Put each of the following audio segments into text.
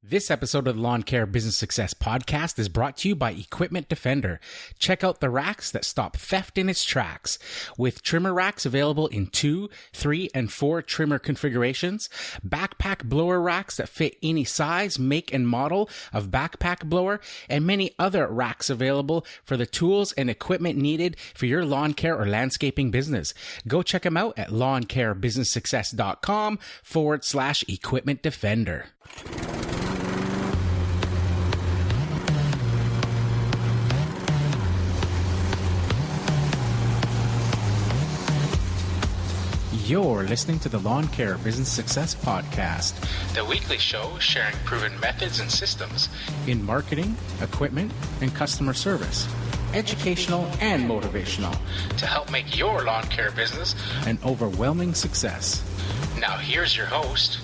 This episode of the Lawn Care Business Success Podcast is brought to you by Equipment Defender. Check out the racks that stop theft in its tracks. With trimmer racks available in 2, 3, and 4 trimmer configurations, backpack blower racks that fit any size, make, and model of backpack blower, and many other racks available for the tools and equipment needed for your lawn care or landscaping business. Go check them out at lawncarebusinesssuccess.com/Equipment Defender. You're listening to the Lawn Care Business Success Podcast, the weekly show sharing proven methods and systems in marketing, equipment, and customer service, educational and motivational, to help make your lawn care business an overwhelming success. Now here's your host,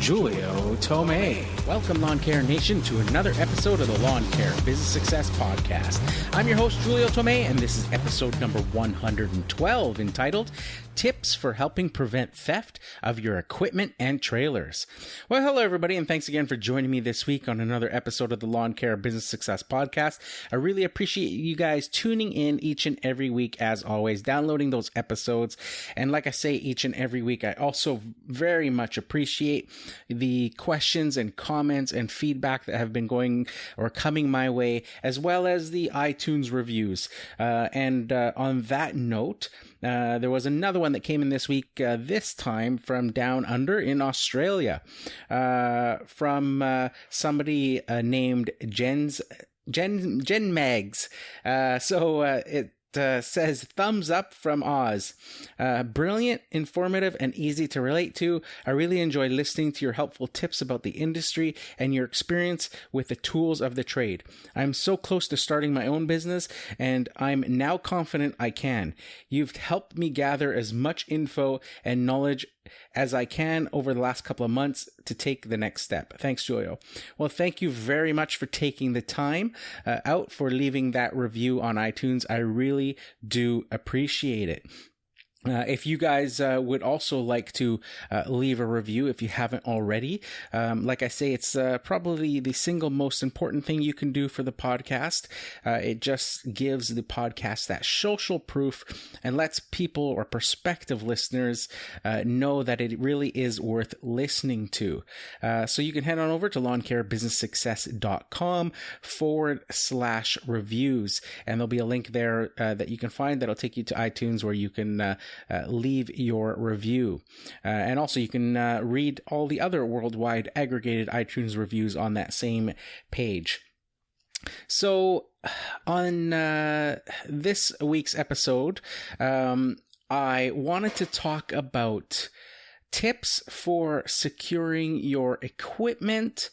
Julio Tomei. Welcome, Lawn Care Nation, to another episode of the Lawn Care Business Success Podcast. I'm your host, Julio Tomei, and this is episode number 112, entitled Tips for Helping Prevent Theft of Your Equipment and Trailers. Well, hello, everybody, and thanks again for joining me this week on another episode of the Lawn Care Business Success Podcast. I really appreciate you guys tuning in each and every week, as always, downloading those episodes. And like I say, each and every week, I also very much appreciate the questions and comments and feedback that have been going or coming my way, as well as the iTunes reviews. And on that note, there was another one that came in this week, this time from down under in Australia, from somebody named Jen Mags. It says, thumbs up from Oz. Brilliant, informative, and easy to relate to. I really enjoy listening to your helpful tips about the industry and your experience with the tools of the trade. I'm so close to starting my own business, and I'm now confident I can. You've helped me gather as much info and knowledge as I can over the last couple of months to take the next step. Thanks, Julio. Well, thank you very much for taking the time out for leaving that review on iTunes. I really do appreciate it. If you guys would also like to leave a review, if you haven't already, like I say, it's probably the single most important thing you can do for the podcast. It just gives the podcast that social proof and lets people or prospective listeners know that it really is worth listening to. So you can head on over to lawncarebusinesssuccess.com/reviews, and there'll be a link there that you can find that'll take you to iTunes, where you can leave your review. And also you can read all the other worldwide aggregated iTunes reviews on that same page. So on this week's episode, I wanted to talk about tips for securing your equipment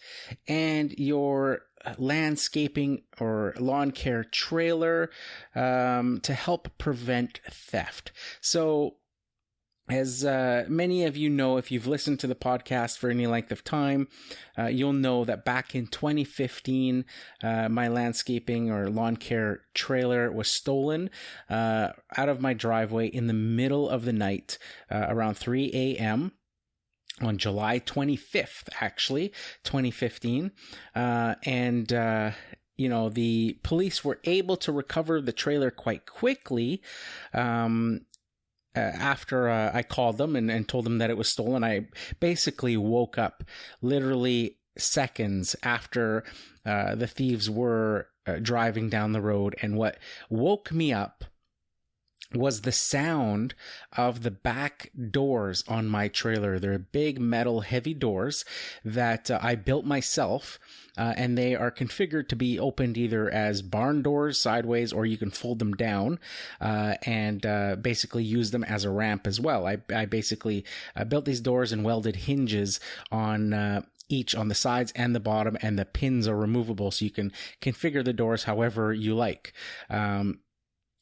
and your landscaping or lawn care trailer to help prevent theft. So as many of you know, if you've listened to the podcast for any length of time, you'll know that back in 2015, my landscaping or lawn care trailer was stolen out of my driveway in the middle of the night, around 3 a.m., on July 25th, actually, 2015. The police were able to recover the trailer quite quickly. After I called them and told them that it was stolen. I basically woke up literally seconds after the thieves were driving down the road. And what woke me up was the sound of the back doors on my trailer. They're big metal heavy doors that I built myself, and they are configured to be opened either as barn doors sideways, or you can fold them down and basically use them as a ramp as well. I basically built these doors and welded hinges on each on the sides and the bottom, and the pins are removable, so you can configure the doors however you like.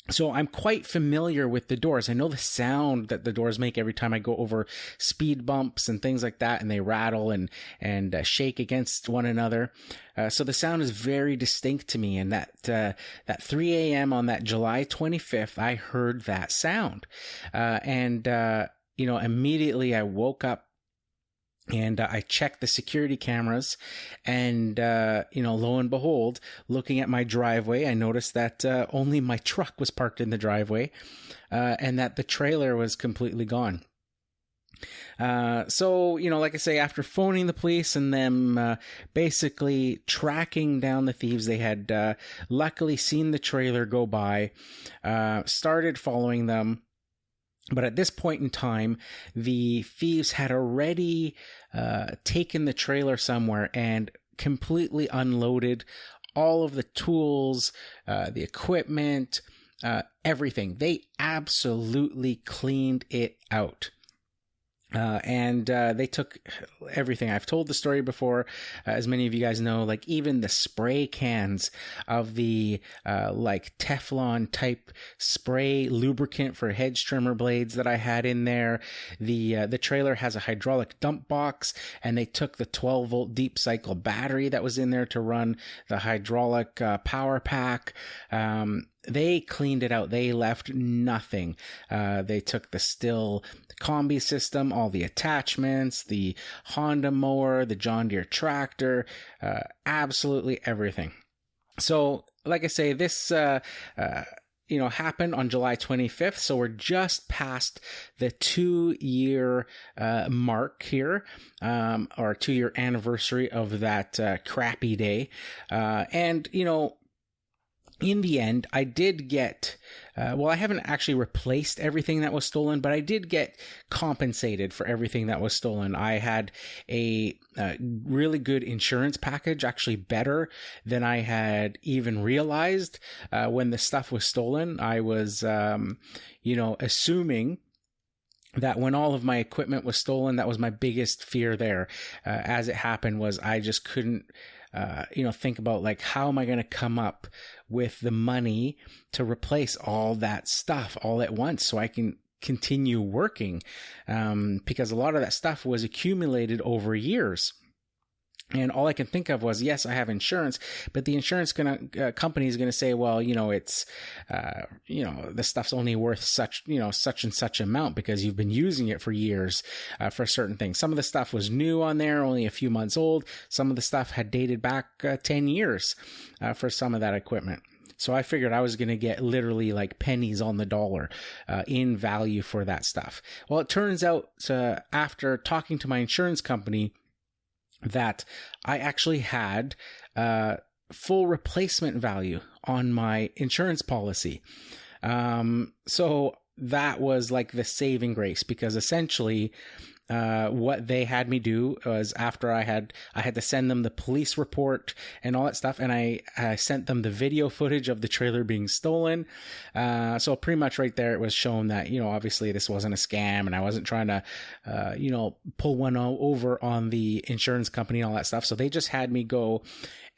So I'm quite familiar with the doors. I know the sound that the doors make every time I go over speed bumps and things like that, and they rattle and shake against one another. So the sound is very distinct to me. And that 3 a.m. on that July 25th, I heard that sound. Immediately I woke up And I checked the security cameras, and, lo and behold, looking at my driveway, I noticed that only my truck was parked in the driveway, and that the trailer was completely gone. So, like I say, after phoning the police and them basically tracking down the thieves, they had luckily seen the trailer go by, started following them. But at this point in time, the thieves had already taken the trailer somewhere and completely unloaded all of the tools, the equipment, everything. They absolutely cleaned it out. And they took everything. I've told the story before, as many of you guys know, like even the spray cans of the like Teflon type spray lubricant for hedge trimmer blades that I had in there. The trailer has a hydraulic dump box, and they took the 12-volt deep cycle battery that was in there to run the hydraulic power pack. They cleaned it out. They left nothing. They took the Stihl combi system, all the attachments, the Honda mower, the John Deere tractor, absolutely everything. So, like I say, this happened on July 25th. So we're just past the 2-year mark here, or 2-year anniversary of that crappy day. In the end, I did get, I haven't actually replaced everything that was stolen, but I did get compensated for everything that was stolen. I had a really good insurance package, actually better than I had even realized when the stuff was stolen. I was, assuming that when all of my equipment was stolen, that was my biggest fear there. As it happened was I just couldn't, think about like, how am I going to come up with the money to replace all that stuff all at once so I can continue working? Because a lot of that stuff was accumulated over years. And all I can think of was, yes, I have insurance, but the insurance company is going to say, well, it's, the stuff's only worth such and such amount because you've been using it for years for certain things. Some of the stuff was new on there, only a few months old. Some of the stuff had dated back 10 years for some of that equipment. So I figured I was going to get literally like pennies on the dollar in value for that stuff. Well, it turns out after talking to my insurance company, that I actually had full replacement value on my insurance policy. So that was like the saving grace, because essentially what they had me do was, after I had to send them the police report and all that stuff, and I sent them the video footage of the trailer being stolen. So pretty much right there, it was shown that, obviously this wasn't a scam, and I wasn't trying to, pull one over on the insurance company and all that stuff. So they just had me go,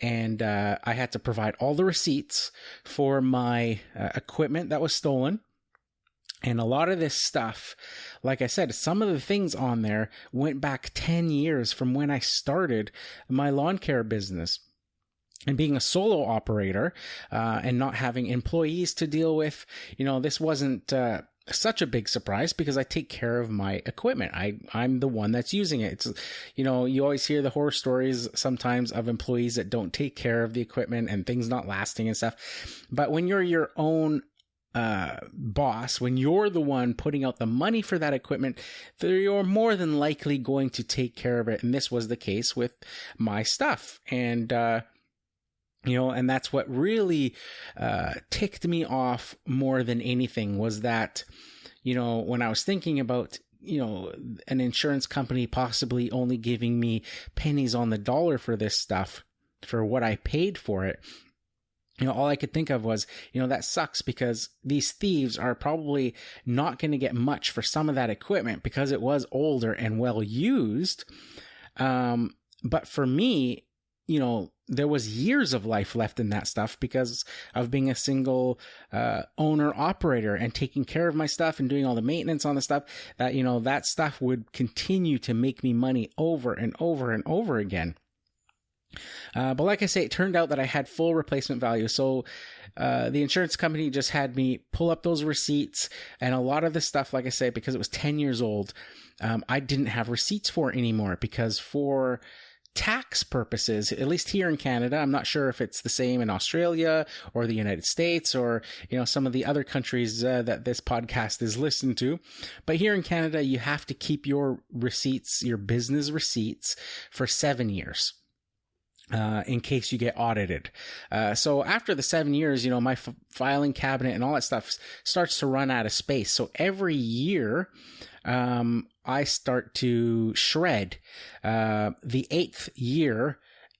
and I had to provide all the receipts for my equipment that was stolen. And a lot of this stuff, like I said, some of the things on there went back 10 years from when I started my lawn care business. And being a solo operator and not having employees to deal with, this wasn't such a big surprise, because I take care of my equipment. I'm the one that's using it. It's, you always hear the horror stories sometimes of employees that don't take care of the equipment and things not lasting and stuff. But when you're your own boss, when you're the one putting out the money for that equipment, you're more than likely going to take care of it. And this was the case with my stuff. And, and that's what really ticked me off more than anything, was that, when I was thinking about, an insurance company possibly only giving me pennies on the dollar for this stuff, for what I paid for it. All I could think of was, that sucks, because these thieves are probably not going to get much for some of that equipment because it was older and well used. But for me, there was years of life left in that stuff because of being a single owner operator and taking care of my stuff and doing all the maintenance on the stuff, that, that stuff would continue to make me money over and over and over again. But like I say, it turned out that I had full replacement value. So the insurance company just had me pull up those receipts, and a lot of the stuff, like I say, because it was 10 years old, I didn't have receipts for it anymore, because for tax purposes, at least here in Canada, I'm not sure if it's the same in Australia or the United States or, some of the other countries that this podcast is listened to. But here in Canada, you have to keep your receipts, your business receipts, for 7 years. In case you get audited. So after the 7 years, my filing cabinet and all that stuff starts to run out of space. So every year, I start to shred the 8th year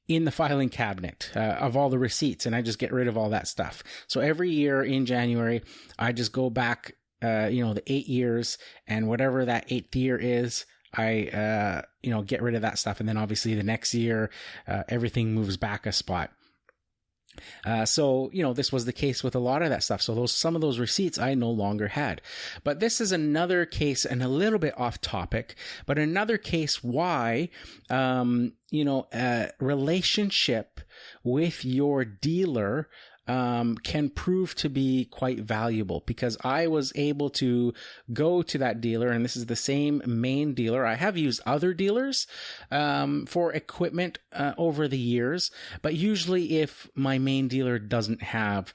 in the filing cabinet of all the receipts, and I just get rid of all that stuff. So every year in January, I just go back, the 8 years, and whatever that 8th year is, I get rid of that stuff. And then obviously the next year, everything moves back a spot. So this was the case with a lot of that stuff. So some of those receipts I no longer had. But this is another case, and a little bit off topic, but another case why, a relationship with your dealer can prove to be quite valuable, because I was able to go to that dealer, and this is the same main dealer. I have used other dealers for equipment over the years, but usually if my main dealer doesn't have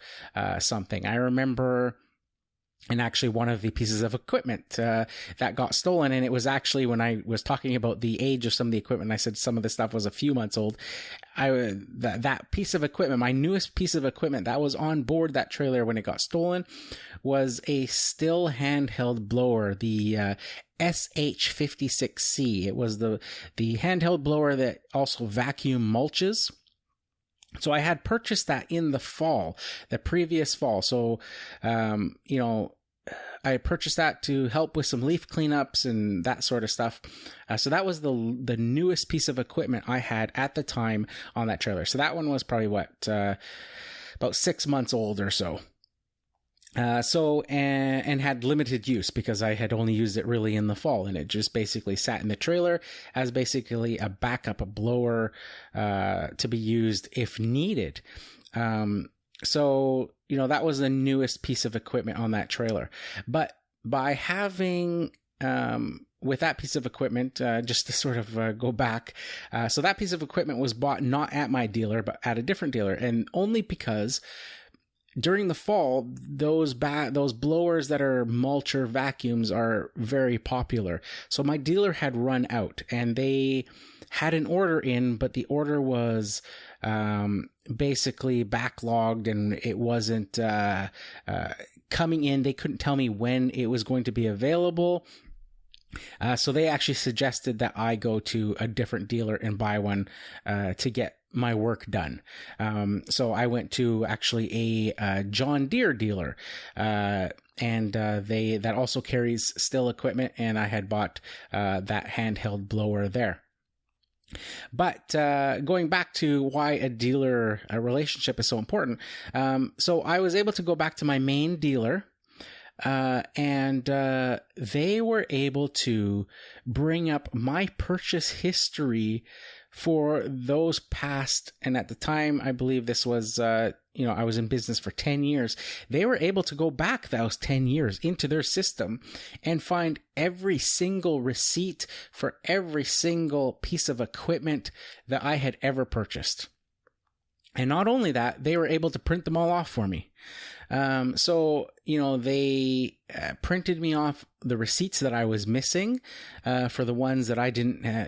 something. I remember, and actually one of the pieces of equipment that got stolen, and it was actually when I was talking about the age of some of the equipment, I said some of the stuff was a few months old. That piece of equipment, my newest piece of equipment that was on board that trailer when it got stolen, was a Stihl handheld blower, the SH56C. It was the handheld blower that also vacuum mulches. So I had purchased that in the previous fall. So, I purchased that to help with some leaf cleanups and that sort of stuff. So that was the newest piece of equipment I had at the time on that trailer. So that one was probably about 6 months old or so. And had limited use because I had only used it really in the fall, and it just basically sat in the trailer as basically a backup, a blower, to be used if needed. So, that was the newest piece of equipment on that trailer. But by having, with that piece of equipment, just to sort of go back, so that piece of equipment was bought not at my dealer, but at a different dealer, and only because during the fall, those blowers that are mulcher vacuums are very popular. So my dealer had run out, and they had an order in, but the order was basically backlogged, and it wasn't coming in. They couldn't tell me when it was going to be available. So they actually suggested that I go to a different dealer and buy one to get my work done. So I went to actually a John Deere dealer, and that also carries Stihl equipment, and I had bought that handheld blower there. But going back to why a dealer relationship is so important, so I was able to go back to my main dealer. And they were able to bring up my purchase history for those past, and at the time, I believe this was, I was in business for 10 years. They were able to go back those 10 years into their system and find every single receipt for every single piece of equipment that I had ever purchased. And not only that, they were able to print them all off for me. So, they printed me off the receipts that I was missing for the ones that I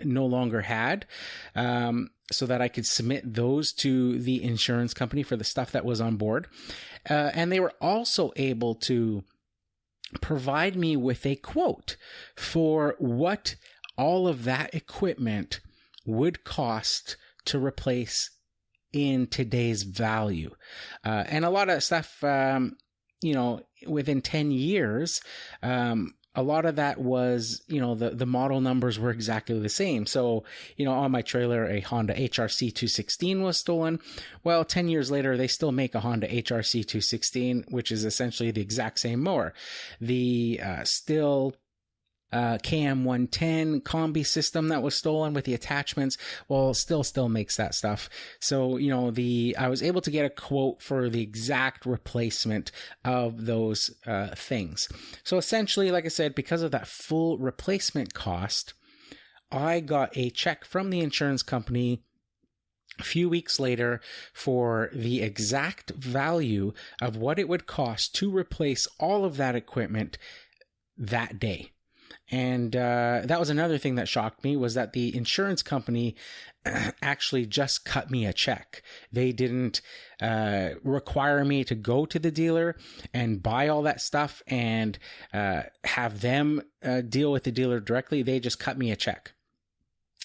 no longer had, so that I could submit those to the insurance company for the stuff that was on board. And they were also able to provide me with a quote for what all of that equipment would cost to replace in today's value. And a lot of stuff, within 10 years, a lot of that was, the model numbers were exactly the same. So, on my trailer, a Honda HRC 216 was stolen. Well, 10 years later, they still make a Honda HRC 216, which is essentially the exact same mower. The Stihl KM110 combi system that was stolen with the attachments. Well, still makes that stuff. So, I was able to get a quote for the exact replacement of those things. So essentially, like I said, because of that full replacement cost, I got a check from the insurance company a few weeks later for the exact value of what it would cost to replace all of that equipment that day. And that was another thing that shocked me, was that the insurance company actually just cut me a check. They didn't require me to go to the dealer and buy all that stuff and have them deal with the dealer directly. They just cut me a check.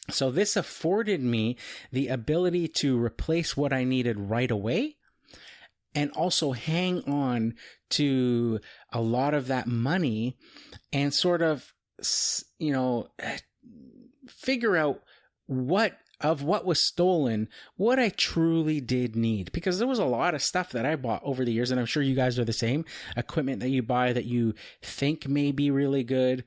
So this afforded me the ability to replace what I needed right away, and also hang on to a lot of that money and sort of, figure out what was stolen, what I truly did need. Because there was a lot of stuff that I bought over the years, and I'm sure you guys are the same. Equipment that you buy that you think may be really good,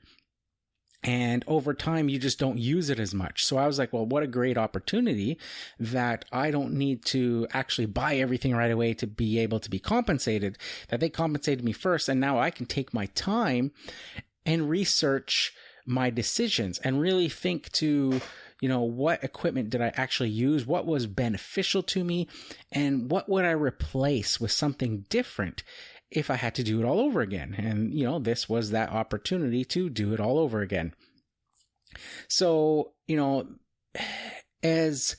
and over time, you just don't use it as much. So I was like, well, what a great opportunity that I don't need to actually buy everything right away to be able to be compensated, that they compensated me first. And now I can take my time and research my decisions and really think to, what equipment did I actually use? What was beneficial to me? And what would I replace with something different if I had to do it all over again? And, this was that opportunity to do it all over again. So, as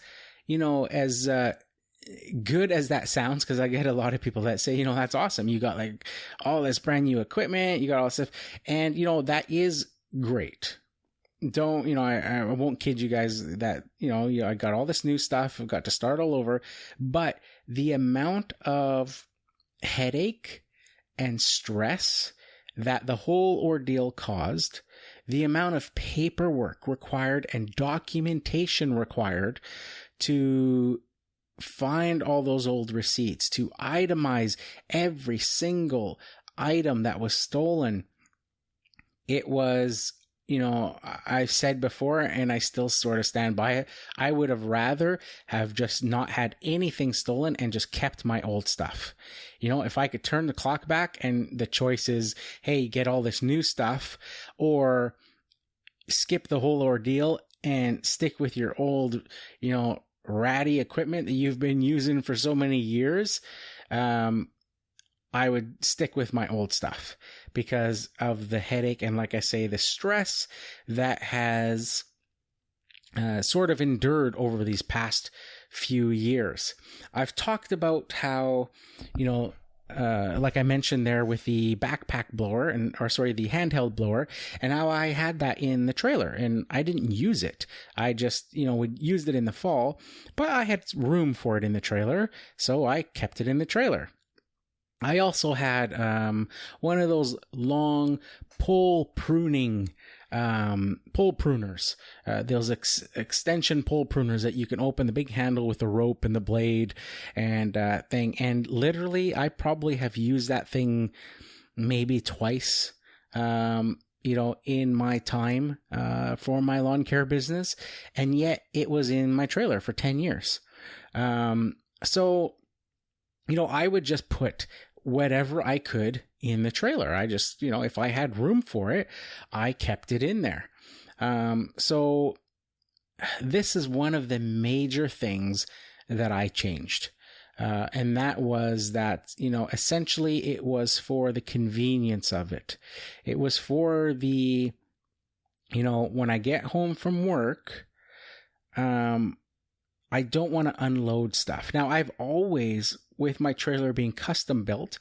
good as that sounds, because I get a lot of people that say, that's awesome. You got like all this brand new equipment, you got all this stuff. And, that is great. Don't, I won't kid you guys that, I got all this new stuff. I've got to start all over. But the amount of headache and stress that the whole ordeal caused, the amount of paperwork required and documentation required to find all those old receipts, to itemize every single item that was stolen. It was, I've said before, and I still sort of stand by it, I would have rather have just not had anything stolen and just kept my old stuff. If I could turn the clock back and the choice is, hey, get all this new stuff, or skip the whole ordeal and stick with your old, ratty equipment that you've been using for so many years, I would stick with my old stuff because of the headache and, like I say, the stress that has sort of endured over these past few years. I've talked about how, like I mentioned there with the backpack blower the handheld blower, and how I had that in the trailer and I didn't use it. I just, would use it in the fall, but I had room for it in the trailer, so I kept it in the trailer. I also had one of those long pole pruners, those extension pole pruners that you can open the big handle with the rope and the blade and thing. And literally, I probably have used that thing maybe twice, in my time for my lawn care business. And yet it was in my trailer for 10 years. So, I would just put whatever I could in the trailer. I just, if I had room for it, I kept it in there. So this is one of the major things that I changed. And that was that, essentially it was for the convenience of it. It was for the, when I get home from work, I don't want to unload stuff. Now, I've always, with my trailer being custom built,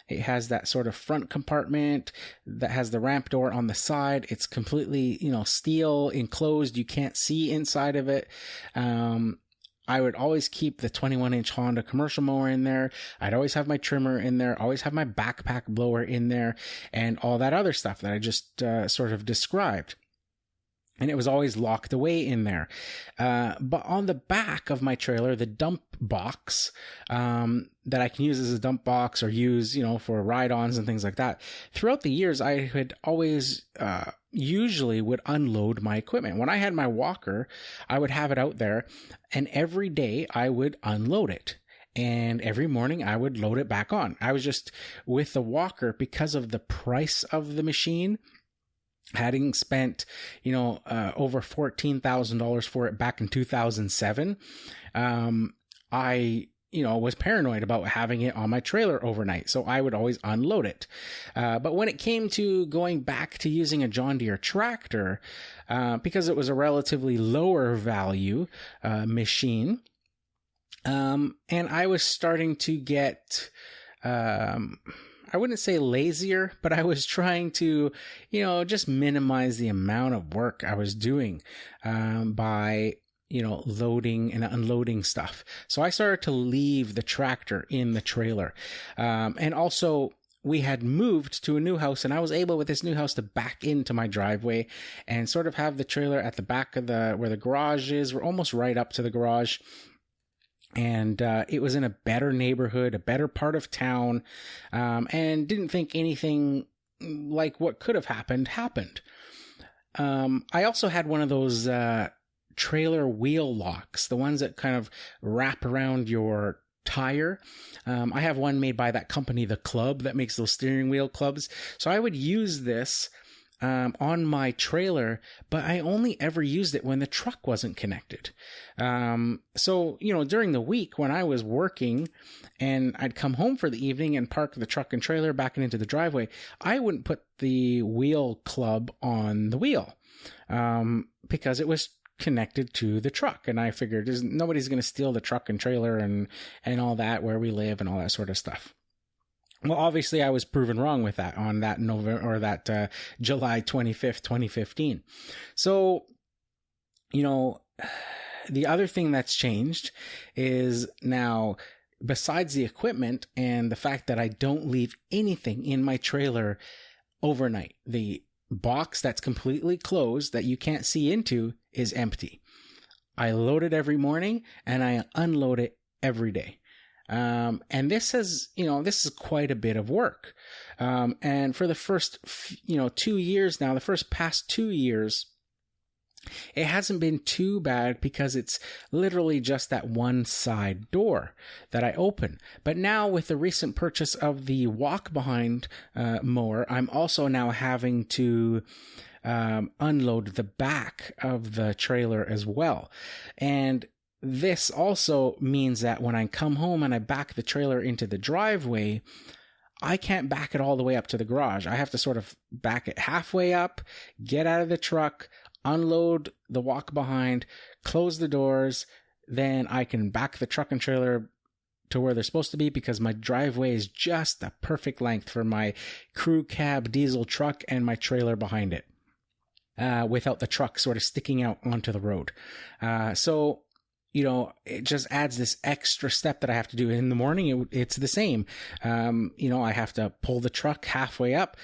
it has that sort of front compartment that has the ramp door on the side. It's completely, steel enclosed. You can't see inside of it. I would always keep the 21-inch Honda commercial mower in there. I'd always have my trimmer in there, always have my backpack blower in there, and all that other stuff that I just sort of described. and it was always locked away in there. But on the back of my trailer, the dump box, that I can use as a dump box or use, for ride-ons and things like that. Throughout the years, I had always, usually would unload my equipment. When I had my walker, I would have it out there, and every day I would unload it. And every morning I would load it back on. I was just with the walker, because of the price of the machine, having spent, over $14,000 for it back in 2007, I, was paranoid about having it on my trailer overnight. So I would always unload it. But when it came to going back to using a John Deere tractor, because it was a relatively lower value, machine, and I was starting to get, I wouldn't say lazier, but I was trying to, just minimize the amount of work I was doing, by, loading and unloading stuff. So I started to leave the tractor in the trailer. And also, we had moved to a new house, and I was able with this new house to back into my driveway and sort of have the trailer at the back of where the garage is. We're almost right up to the garage. And it was in a better neighborhood, a better part of town, and didn't think anything like what could have happened. I also had one of those trailer wheel locks, the ones that kind of wrap around your tire. I have one made by that company, The Club, that makes those steering wheel clubs. So I would use this on my trailer, but I only ever used it when the truck wasn't connected. So, during the week when I was working and I'd come home for the evening and park the truck and trailer back into the driveway, I wouldn't put the wheel club on the wheel, because it was connected to the truck. And I figured nobody's going to steal the truck and trailer and all that where we live and all that sort of stuff. Well, obviously, I was proven wrong with that on that July 25th, 2015. So, the other thing that's changed is now, besides the equipment and the fact that I don't leave anything in my trailer overnight, the box that's completely closed that you can't see into is empty. I load it every morning and I unload it every day. And this is quite a bit of work. And for the first, 2 years now, past 2 years, it hasn't been too bad because it's literally just that one side door that I open. But now with the recent purchase of the walk-behind mower, I'm also now having to unload the back of the trailer as well. And this also means that when I come home and I back the trailer into the driveway, I can't back it all the way up to the garage. I have to sort of back it halfway up, get out of the truck, unload the walk behind, close the doors, then I can back the truck and trailer to where they're supposed to be, because my driveway is just the perfect length for my crew cab diesel truck and my trailer behind it, without the truck sort of sticking out onto the road. So it just adds this extra step that I have to do. In the morning, it's the same. I have to pull the truck halfway up,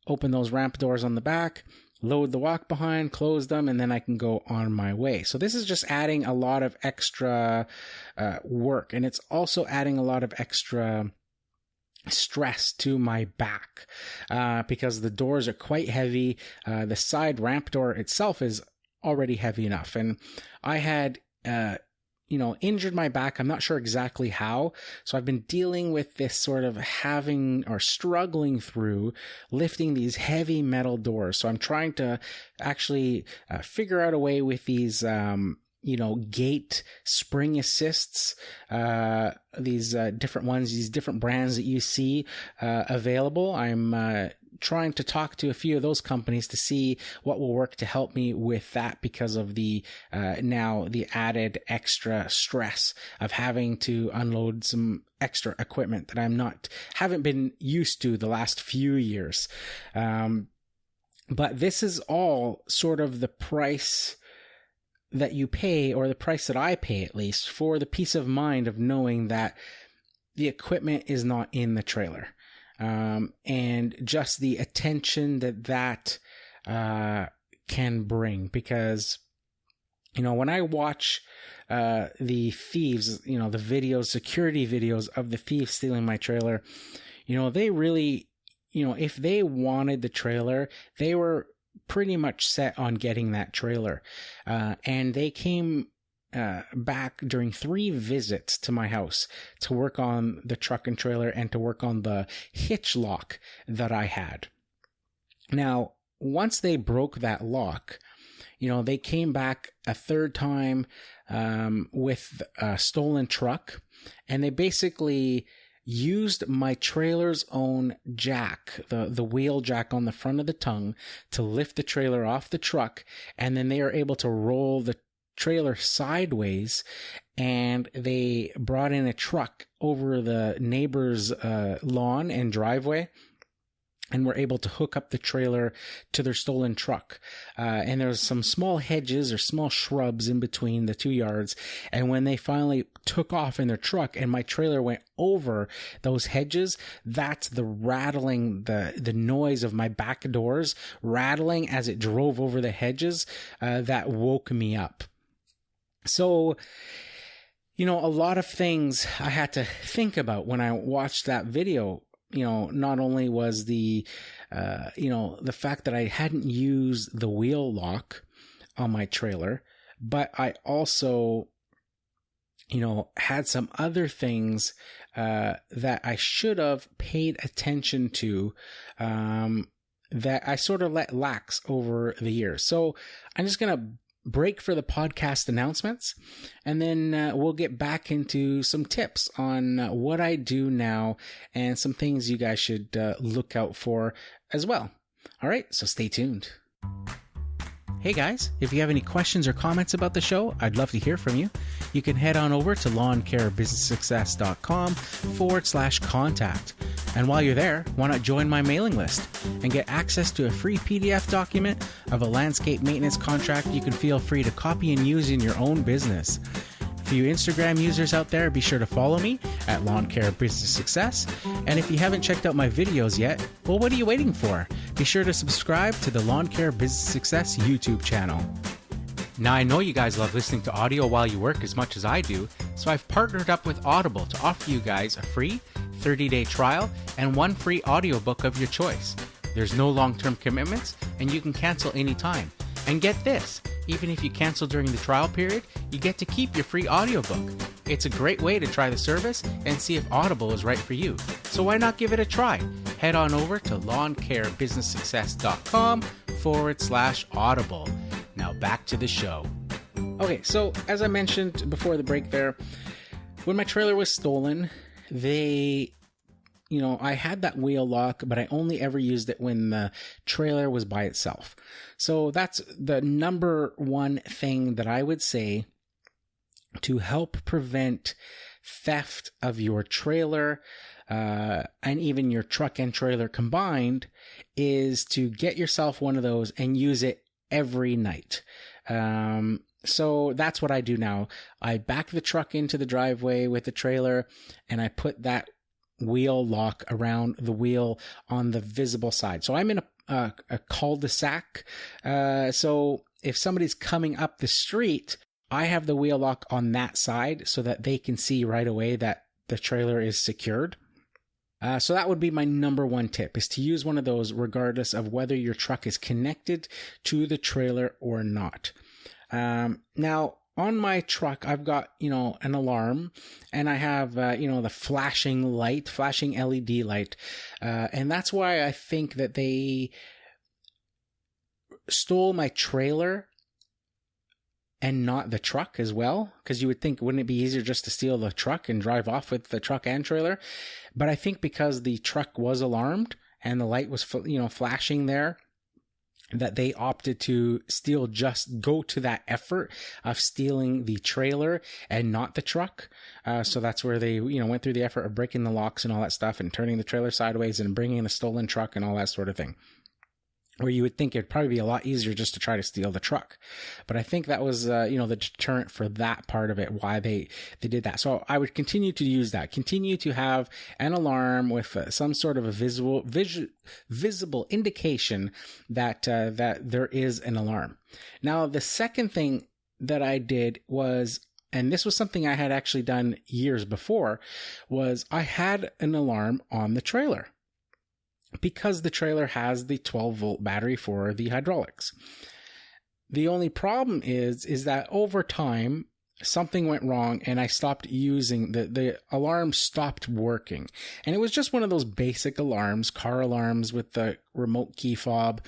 open those ramp doors on the back, load the walk behind, close them, and then I can go on my way. So this is just adding a lot of extra work, and it's also adding a lot of extra stress to my back, because the doors are quite heavy. The side ramp door itself is already heavy enough, and I had injured my back. I'm not sure exactly how. So I've been dealing with this sort of struggling through lifting these heavy metal doors. So I'm trying to actually figure out a way with these, gate spring assists, these different ones, these different brands that you see available. I'm trying to talk to a few of those companies to see what will work to help me with that, because of the now the added extra stress of having to unload some extra equipment that haven't been used to the last few years. But this is all sort of the price that you pay, or the price that I pay at least, for the peace of mind of knowing that the equipment is not in the trailer. And just the attention that can bring, because, when I watch the thieves, the videos, security videos of the thieves stealing my trailer, they really, if they wanted the trailer, they were pretty much set on getting that trailer. And they came back during 3 visits to my house to work on the truck and trailer and to work on the hitch lock that I had. Now, once they broke that lock, they came back a 3rd time with a stolen truck, and they basically used my trailer's own jack, the wheel jack on the front of the tongue, to lift the trailer off the truck, and then they are able to roll the trailer sideways, and they brought in a truck over the neighbor's lawn and driveway, and were able to hook up the trailer to their stolen truck. And there was some small hedges or small shrubs in between the 2 yards. And when they finally took off in their truck and my trailer went over those hedges, that's the rattling, the noise of my back doors rattling as it drove over the hedges, that woke me up. So, a lot of things I had to think about when I watched that video. Not only was the fact that I hadn't used the wheel lock on my trailer, but I also, had some other things that I should have paid attention to, that I sort of let lax over the years. So I'm just going to break for the podcast announcements, and then we'll get back into some tips on what I do now and some things you guys should look out for as well. All right, so stay tuned. Hey guys, if you have any questions or comments about the show, I'd love to hear from you. You can head on over to lawncarebusinesssuccess.com/contact. And while you're there, why not join my mailing list and get access to a free PDF document of a landscape maintenance contract you can feel free to copy and use in your own business. For you Instagram users out there, be sure to follow me at Lawn Care Business Success. And if you haven't checked out my videos yet, well, what are you waiting for? Be sure to subscribe to the Lawn Care Business Success YouTube channel. Now, I know you guys love listening to audio while you work as much as I do, so I've partnered up with Audible to offer you guys a free 30-day trial and 1 free audiobook of your choice. There's no long-term commitments, and you can cancel anytime. And get this, even if you cancel during the trial period, you get to keep your free audiobook. It's a great way to try the service and see if Audible is right for you. So why not give it a try? Head on over to lawncarebusinesssuccess.com/audible. Now back to the show. Okay, so as I mentioned before the break there, when my trailer was stolen, I had that wheel lock, but I only ever used it when the trailer was by itself. So that's the number one thing that I would say to help prevent theft of your trailer, and even your truck and trailer combined, is to get yourself one of those and use it every night. So that's what I do now. I back the truck into the driveway with the trailer, and I put that wheel lock around the wheel on the visible side. So I'm in a cul-de-sac. So if somebody's coming up the street, I have the wheel lock on that side so that they can see right away that the trailer is secured. So that would be my number one tip, is to use one of those regardless of whether your truck is connected to the trailer or not. Now, on my truck, I've got, an alarm, and I have, the flashing LED light. And that's why I think that they stole my trailer and not the truck as well. Because you would think, wouldn't it be easier just to steal the truck and drive off with the truck and trailer? But I think because the truck was alarmed and the light was, flashing there, that they opted to go to that effort of stealing the trailer and not the truck. So that's where they, went through the effort of breaking the locks and all that stuff and turning the trailer sideways and bringing the stolen truck and all that sort of thing. where you would think it'd probably be a lot easier just to try to steal the truck. But I think that was, the deterrent for that part of it, why they did that. So I would continue to use that, continue to have an alarm with some sort of a visible indication that there is an alarm. Now, the second thing that I did was, and this was something I had actually done years before, was I had an alarm on the trailer, because the trailer has the 12-volt battery for the hydraulics. The only problem is that over time, something went wrong and I stopped using the alarm stopped working. And it was just one of those basic alarms, car alarms with the remote key fob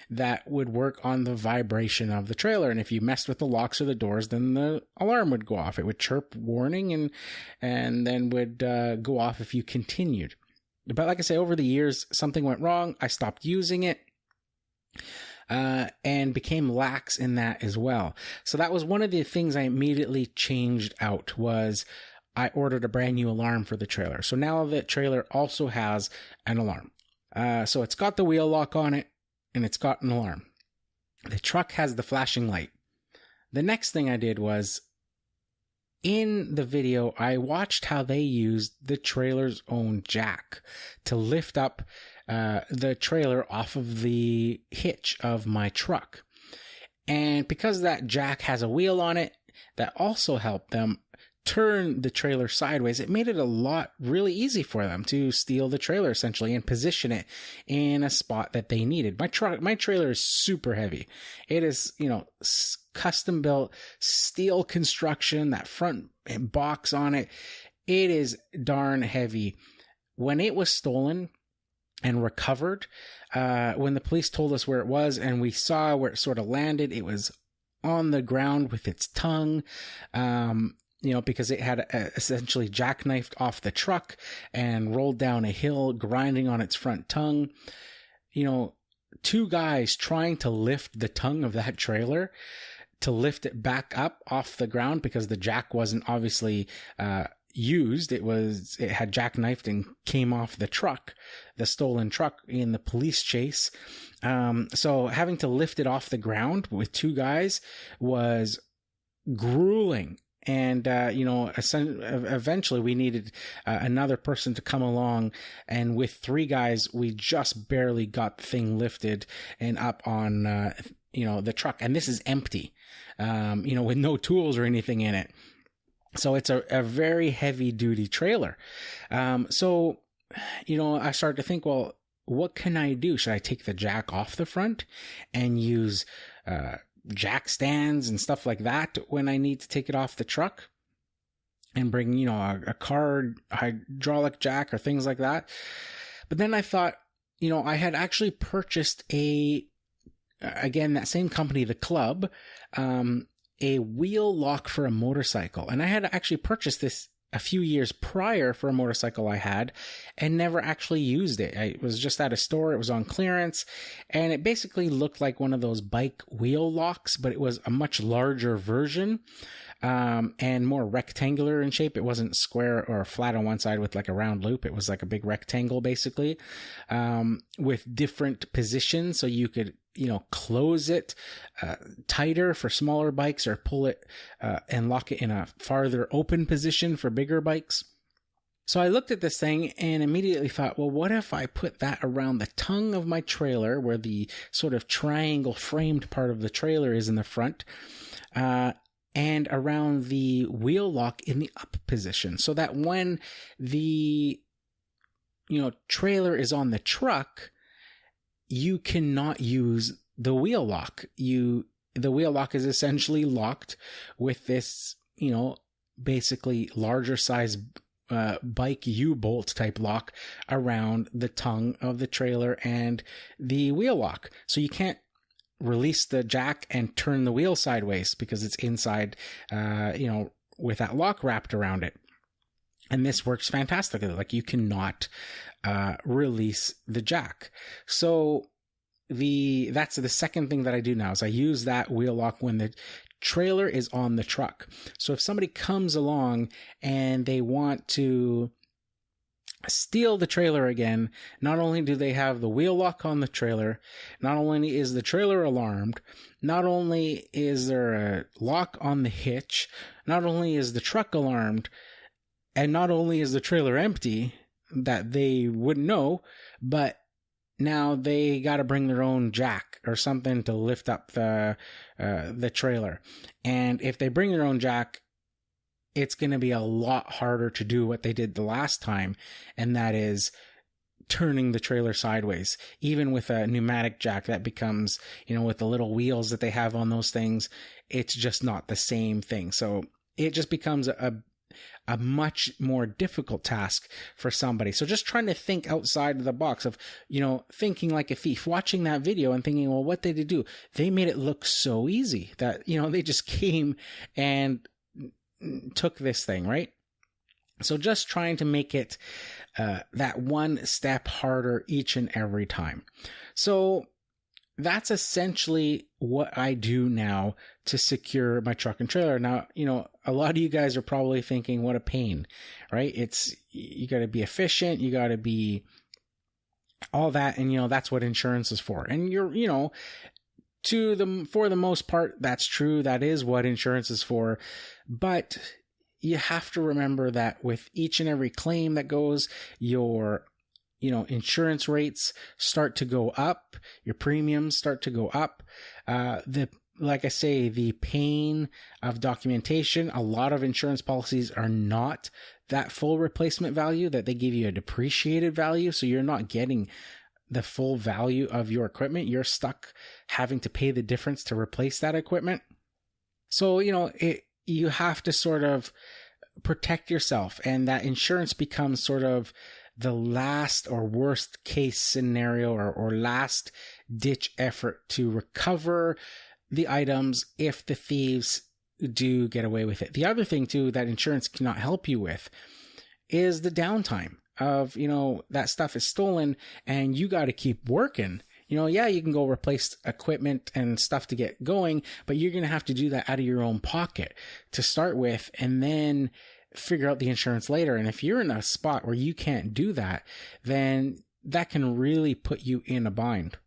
that would work on the vibration of the trailer. And if you messed with the locks or the doors, then the alarm would go off. It would chirp warning and then would go off if you continued. But like I say, over the years, something went wrong. I stopped using it and became lax in that as well. So that was one of the things I immediately changed out, was I ordered a brand new alarm for the trailer. So now the trailer also has an alarm. So it's got the wheel lock on it and it's got an alarm. The truck has the flashing light. The next thing I did was, in the video, I watched how they used the trailer's own jack to lift up the trailer off of the hitch of my truck. And because that jack has a wheel on it, that also helped them turn the trailer sideways. It made it a lot really easy for them to steal the trailer essentially and position it in a spot that they needed. My trailer is super heavy. It is, custom built steel construction, that front box on it. It is darn heavy. When it was stolen and recovered, when the police told us where it was and we saw where it sort of landed, it was on the ground with its tongue. Because it had essentially jackknifed off the truck and rolled down a hill, grinding on its front tongue. Two guys trying to lift the tongue of that trailer to lift it back up off the ground, because the jack wasn't obviously used. It had jackknifed and came off the truck, the stolen truck, in the police chase. So having to lift it off the ground with two guys was grueling. And, eventually we needed another person to come along. And with three guys, we just barely got the thing lifted and up on, the truck. And this is empty, with no tools or anything in it. So it's a very heavy duty trailer. I started to think, well, what can I do? Should I take the jack off the front and use, jack stands and stuff like that when I need to take it off the truck, and bring, a car hydraulic jack or things like that? But then I thought, I had actually purchased that same company, the Club, a wheel lock for a motorcycle. And I had actually purchased this a few years prior for a motorcycle I had and never actually used it. It was just at a store. It was on clearance, and it basically looked like one of those bike wheel locks, but it was a much larger version, and more rectangular in shape. It wasn't square or flat on one side with like a round loop. It was like a big rectangle basically, with different positions. So you could, close it tighter for smaller bikes, or pull it and lock it in a farther open position for bigger bikes. So I looked at this thing and immediately thought, well, what if I put that around the tongue of my trailer, where the sort of triangle framed part of the trailer is in the front, and around the wheel lock in the up position, so that when the trailer is on the truck, you cannot use the wheel lock. The wheel lock is essentially locked with this, basically larger size bike U-bolt type lock around the tongue of the trailer and the wheel lock. So you can't release the jack and turn the wheel sideways because it's inside, with that lock wrapped around it. And this works fantastically. Like, you cannot release the jack. So that's the second thing that I do now, is I use that wheel lock when the trailer is on the truck. So if somebody comes along and they want to steal the trailer again, not only do they have the wheel lock on the trailer, not only is the trailer alarmed, not only is there a lock on the hitch, not only is the truck alarmed, and not only is the trailer empty that they wouldn't know, but now they got to bring their own jack or something to lift up the trailer. And if they bring their own jack, it's going to be a lot harder to do what they did the last time, and that is turning the trailer sideways. Even with a pneumatic jack, that becomes, with the little wheels that they have on those things, it's just not the same thing. So it just becomes a much more difficult task for somebody. So just trying to think outside of the box of, thinking like a thief, watching that video and thinking, well, what did they do? They made it look so easy that, they just came and took this thing, right? So just trying to make it that one step harder each and every time. So that's essentially what I do now to secure my truck and trailer. Now, a lot of you guys are probably thinking, what a pain, right? You got to be efficient. You got to be all that. And, that's what insurance is for. And for the most part, that's true. That is what insurance is for. But you have to remember that with each and every claim that goes, your insurance rates start to go up, your premiums start to go up. Like I say, the pain of documentation, a lot of insurance policies are not that full replacement value, that they give you a depreciated value. So you're not getting the full value of your equipment. You're stuck having to pay the difference to replace that equipment. So, you have to sort of protect yourself, and that insurance becomes sort of the last or worst case scenario or last ditch effort to recover the items if the thieves do get away with it. The other thing too that insurance cannot help you with is the downtime of, that stuff is stolen and you got to keep working. Yeah, you can go replace equipment and stuff to get going, but you're going to have to do that out of your own pocket to start with, and then figure out the insurance later. And if you're in a spot where you can't do that, then that can really put you in a bind.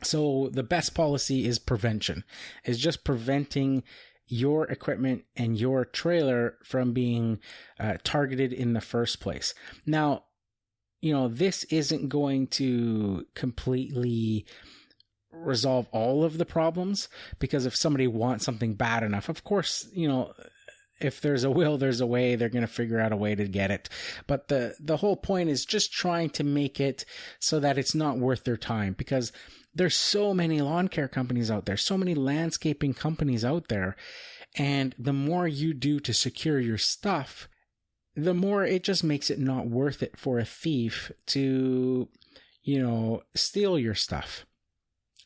So the best policy is prevention, is just preventing your equipment and your trailer from being targeted in the first place. Now, this isn't going to completely resolve all of the problems, because if somebody wants something bad enough, of course, if there's a will, there's a way. They're going to figure out a way to get it. But the whole point is just trying to make it so that it's not worth their time, because there's so many lawn care companies out there, so many landscaping companies out there. And the more you do to secure your stuff, the more it just makes it not worth it for a thief to, steal your stuff.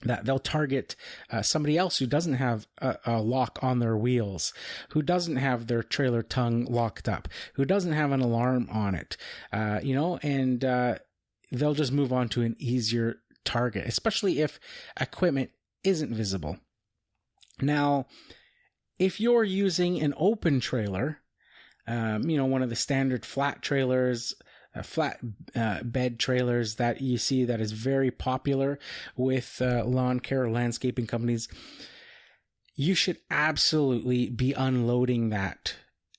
That they'll target somebody else who doesn't have a lock on their wheels, who doesn't have their trailer tongue locked up, who doesn't have an alarm on it, and they'll just move on to an easier target, especially if equipment isn't visible. Now, if you're using an open trailer, one of the standard flat trailers, flat bed trailers that you see that is very popular with lawn care landscaping companies, you should absolutely be unloading that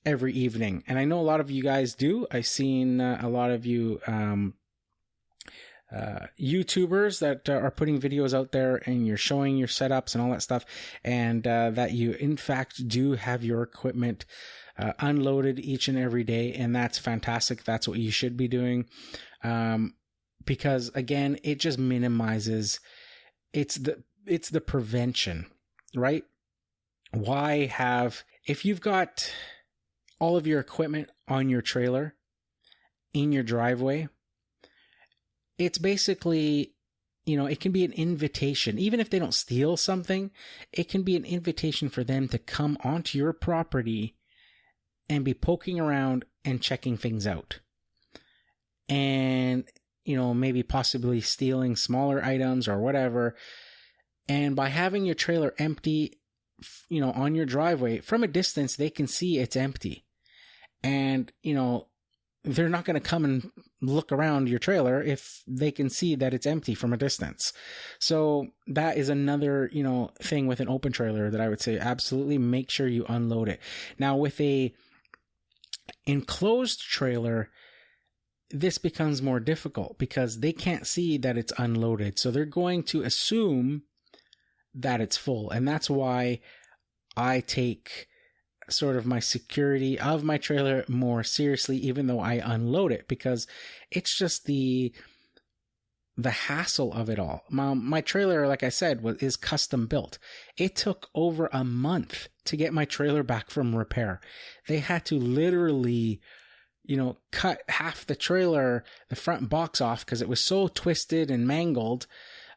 every evening. And I know a lot of you guys do. I've seen a lot of you YouTubers that are putting videos out there, and you're showing your setups and all that stuff, and that you in fact do have your equipment unloaded each and every day, and that's fantastic. That's what you should be doing, because again, it just minimizes. It's the prevention, right? If you've got all of your equipment on your trailer in your driveway, it's basically, it can be an invitation. Even if they don't steal something, it can be an invitation for them to come onto your property and be poking around and checking things out. And, maybe possibly stealing smaller items or whatever. And by having your trailer empty, on your driveway, from a distance, they can see it's empty. And, they're not going to come and look around your trailer if they can see that it's empty from a distance. So that is another, thing with an open trailer that I would say absolutely make sure you unload it. Now with a enclosed trailer, this becomes more difficult because they can't see that it's unloaded. So they're going to assume that it's full. And that's why I take sort of my security of my trailer more seriously, even though I unload it, because it's just the hassle of it all. My trailer, like I said, is custom built. It took over a month to get my trailer back from repair. They had to literally, cut half the trailer, the front box off because it was so twisted and mangled.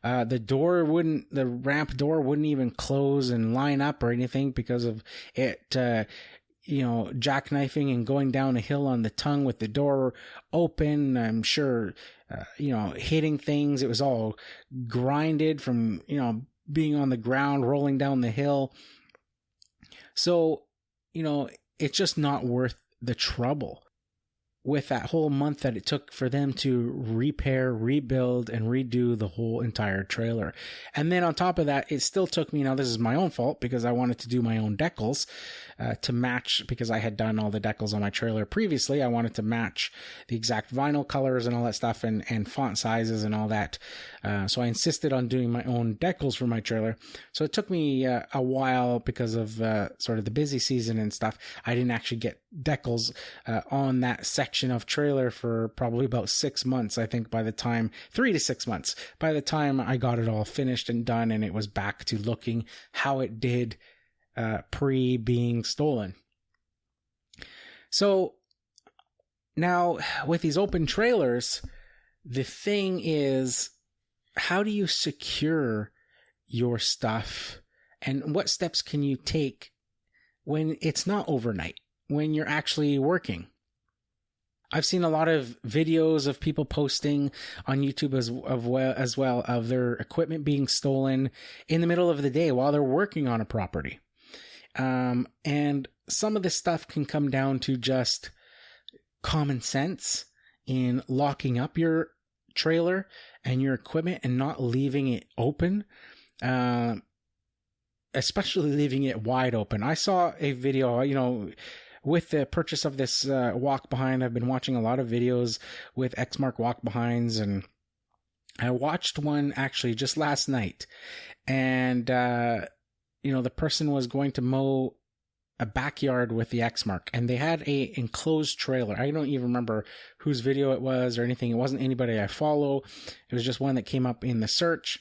The ramp door wouldn't even close and line up or anything because of it, jackknifing and going down a hill on the tongue with the door open. I'm sure, hitting things. It was all grinded from, being on the ground, rolling down the hill. So, it's just not worth the trouble with that whole month that it took for them to repair, rebuild, and redo the whole entire trailer. And then on top of that, it still took me, now this is my own fault because I wanted to do my own decals to match, because I had done all the decals on my trailer previously. I wanted to match the exact vinyl colors and all that stuff and font sizes and all that. So I insisted on doing my own decals for my trailer. So it took me a while because of sort of the busy season and stuff. I didn't actually get decals on that section of trailer for probably about 6 months, I think, 3 to 6 months, by the time I got it all finished and done and it was back to looking how it did pre being stolen. So now with these open trailers, the thing is, how do you secure your stuff and what steps can you take when it's not overnight, when you're actually working? I've seen a lot of videos of people posting on YouTube as well of their equipment being stolen in the middle of the day while they're working on a property. And some of this stuff can come down to just common sense in locking up your trailer and your equipment and not leaving it open, especially leaving it wide open. I saw a video, with the purchase of this walk behind. I've been watching a lot of videos with Exmark walk behinds, and I watched one actually just last night. And, the person was going to mow a backyard with the Exmark, and they had a enclosed trailer. I don't even remember whose video it was or anything. It wasn't anybody I follow. It was just one that came up in the search.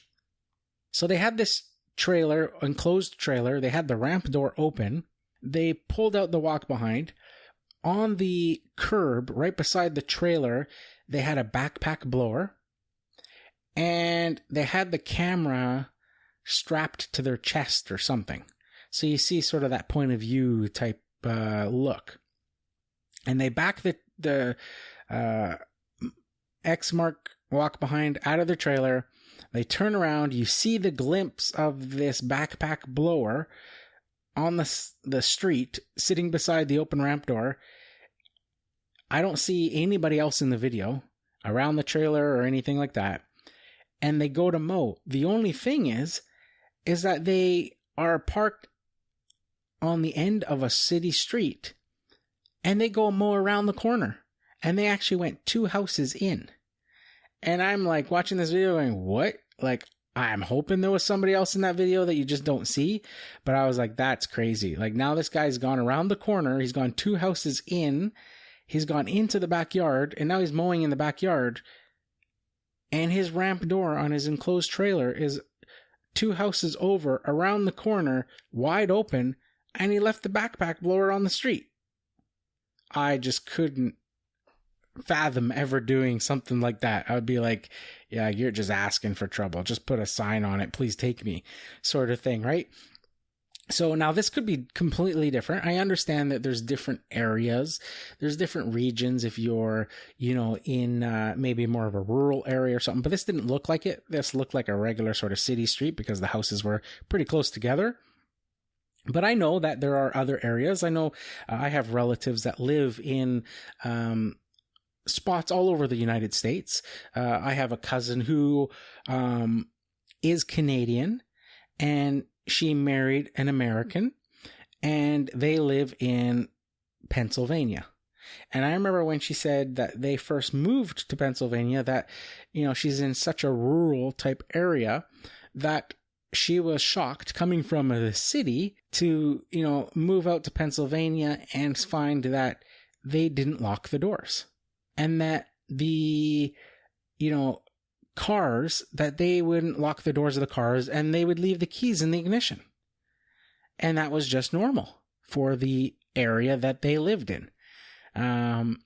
So they had this trailer, enclosed trailer. They had the ramp door open. They pulled out the walk behind. On the curb, right beside the trailer, they had a backpack blower. And they had the camera strapped to their chest or something. So you see sort of that point of view type look. And they back the Exmark walk behind out of the trailer. They turn around. You see the glimpse of this backpack blower on the street, sitting beside the open ramp door. I don't see anybody else in the video around the trailer or anything like that. And they go to mow. The only thing is that they are parked on the end of a city street, and they go mow around the corner. And they actually went 2 houses in. And I'm like watching this video going, what? Like, I'm hoping there was somebody else in that video that you just don't see. But I was like, that's crazy. Like, now this guy's gone around the corner. He's gone 2 houses in. He's gone into the backyard. And now he's mowing in the backyard. And his ramp door on his enclosed trailer is 2 houses over, around the corner, wide open. And he left the backpack blower on the street. I just couldn't fathom ever doing something like that. I would be like, yeah, you're just asking for trouble. Just put a sign on it. Please take me, sort of thing, right? So now this could be completely different. I understand that there's different areas. There's different regions if you're, in maybe more of a rural area or something. But this didn't look like it. This looked like a regular sort of city street because the houses were pretty close together. But I know that there are other areas. I know I have relatives that live in spots all over the United States. I have a cousin who is Canadian, and she married an American, and they live in Pennsylvania. And I remember when she said that they first moved to Pennsylvania, that, she's in such a rural type area that she was shocked coming from the city to, move out to Pennsylvania and find that they didn't lock the doors, and that the, cars, that they wouldn't lock the doors of the cars and they would leave the keys in the ignition. And that was just normal for the area that they lived in. And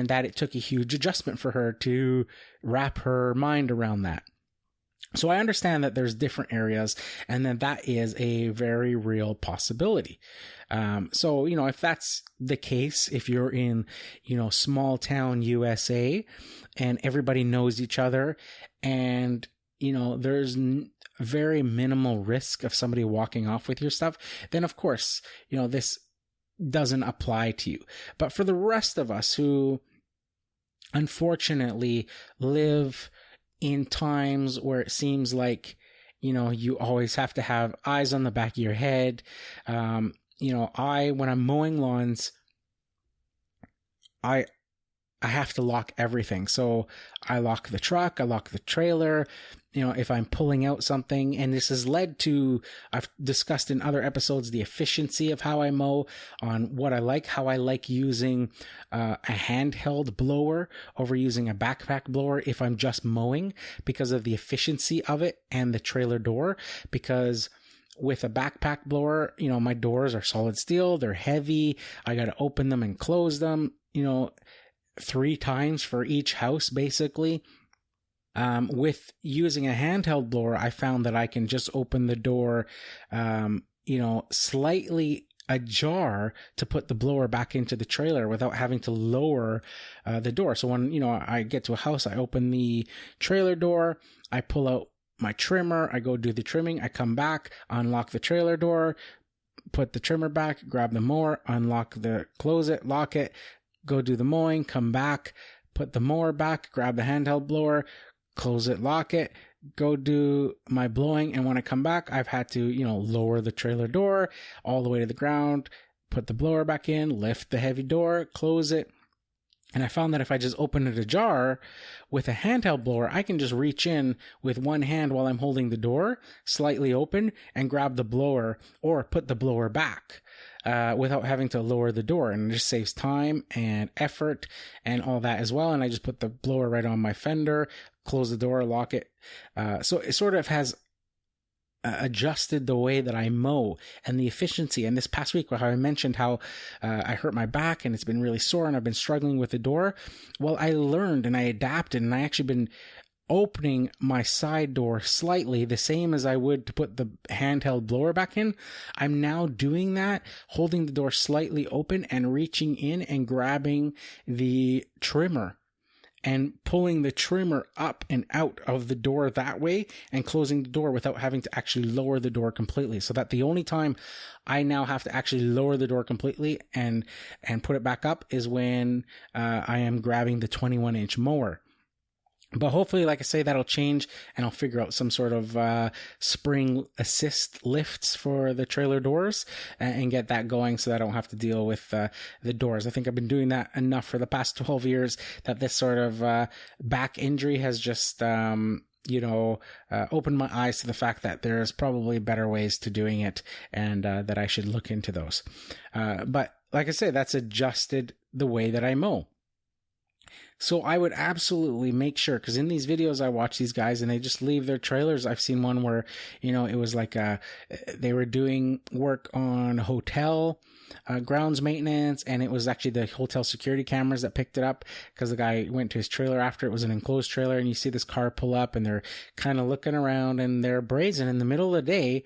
that it took a huge adjustment for her to wrap her mind around that. So I understand that there's different areas, and that is a very real possibility. So, if that's the case, if you're in, small town USA and everybody knows each other, and, there's very minimal risk of somebody walking off with your stuff, then of course, this doesn't apply to you. But for the rest of us who unfortunately live in times where it seems like, you always have to have eyes on the back of your head. When I'm mowing lawns, I have to lock everything. So I lock the truck, I lock the trailer, if I'm pulling out something. And this has led to, I've discussed in other episodes, the efficiency of how I mow, on what I like, how I like using a handheld blower over using a backpack blower if I'm just mowing, because of the efficiency of it and the trailer door. Because with a backpack blower, my doors are solid steel, they're heavy, I got to open them and close them, 3 times for each house, basically. With using a handheld blower, I found that I can just open the door, slightly ajar to put the blower back into the trailer without having to lower the door. So when, I get to a house, I open the trailer door, I pull out my trimmer, I go do the trimming, I come back, unlock the trailer door, put the trimmer back, grab the mower, close it, lock it, go do the mowing, come back, put the mower back, grab the handheld blower, close it, lock it, go do my blowing. And when I come back, I've had to, lower the trailer door all the way to the ground, put the blower back in, lift the heavy door, close it. And I found that if I just open it ajar with a handheld blower, I can just reach in with one hand while I'm holding the door slightly open and grab the blower or put the blower back without having to lower the door. And it just saves time and effort and all that as well. And I just put the blower right on my fender, close the door, lock it. So it sort of has adjusted the way that I mow and the efficiency. And this past week, how I mentioned how I hurt my back and it's been really sore and I've been struggling with the door. Well, I learned and I adapted, and I actually been opening my side door slightly, the same as I would to put the handheld blower back in. I'm now doing that, holding the door slightly open and reaching in and grabbing the trimmer and pulling the trimmer up and out of the door that way, and closing the door without having to actually lower the door completely. So that the only time I now have to actually lower the door completely and put it back up is when I am grabbing the 21-inch mower. But hopefully, like I say, that'll change, and I'll figure out some sort of spring assist lifts for the trailer doors and get that going so that I don't have to deal with the doors. I think I've been doing that enough for the past 12 years that this sort of back injury has just, opened my eyes to the fact that there's probably better ways to doing it, and that I should look into those. But like I say, that's adjusted the way that I mow. So I would absolutely make sure, because in these videos I watch these guys and they just leave their trailers. I've seen one where, it was like they were doing work on hotel grounds maintenance, and it was actually the hotel security cameras that picked it up, because the guy went to his trailer after. It was an enclosed trailer, and you see this car pull up and they're kind of looking around, and they're brazen in the middle of the day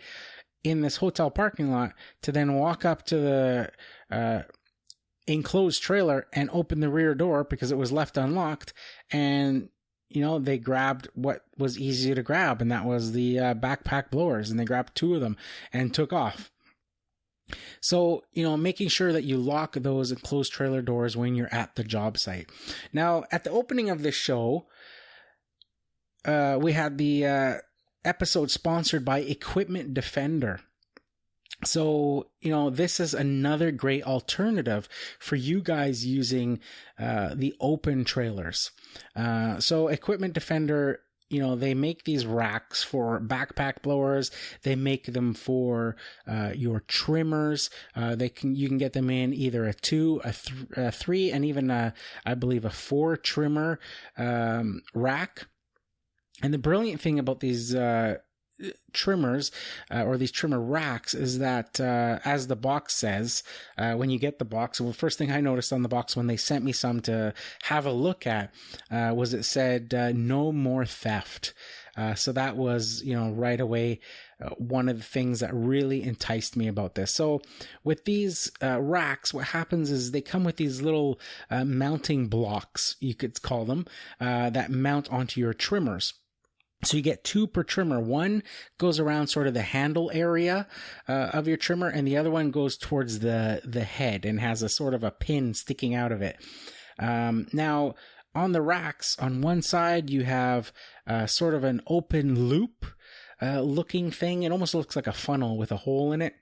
in this hotel parking lot to then walk up to the enclosed trailer and open the rear door because it was left unlocked, and they grabbed what was easy to grab, and that was the backpack blowers, and they grabbed 2 of them and took off. So, making sure that you lock those enclosed trailer doors when you're at the job site. Now, at the opening of this show, we had the episode sponsored by Equipment Defender. So, this is another great alternative for you guys using the open trailers. So Equipment Defender, they make these racks for backpack blowers. They make them for your trimmers. You can get them in either a 2, a 3, and even I believe a 4 trimmer rack. And the brilliant thing about these trimmers or these trimmer racks is that as the box says, when you get the box, well, the first thing I noticed on the box when they sent me some to have a look at was it said no more theft. So that was, right away, one of the things that really enticed me about this. So with these racks, what happens is they come with these little mounting blocks, you could call them, that mount onto your trimmers. So you get 2 per trimmer. One goes around sort of the handle area of your trimmer, and the other one goes towards the head and has a sort of a pin sticking out of it. Now, on the racks, on one side, you have sort of an open loop looking thing. It almost looks like a funnel with a hole in it.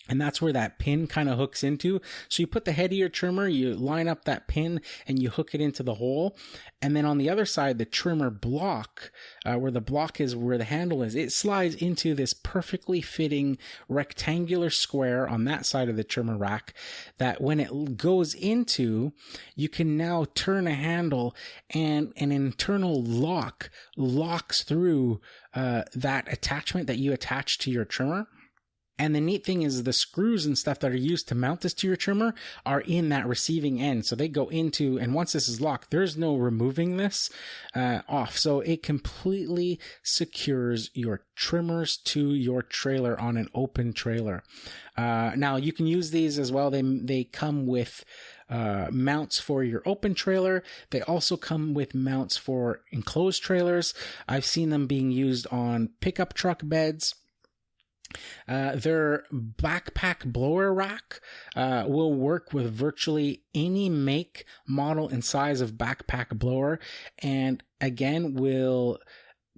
And that's where that pin kind of hooks into. So you put the head of your trimmer, you line up that pin, and you hook it into the hole. And then on the other side, the trimmer block, where the block is where the handle is, it slides into this perfectly fitting rectangular square on that side of the trimmer rack that when it goes into, you can now turn a handle and an internal lock locks through that attachment that you attach to your trimmer. And the neat thing is the screws and stuff that are used to mount this to your trimmer are in that receiving end. So they go into, and once this is locked, there's no removing this off. So it completely secures your trimmers to your trailer on an open trailer. Now you can use these as well. They come with mounts for your open trailer. They also come with mounts for enclosed trailers. I've seen them being used on pickup truck beds. Their backpack blower rack will work with virtually any make, model, and size of backpack blower, and again will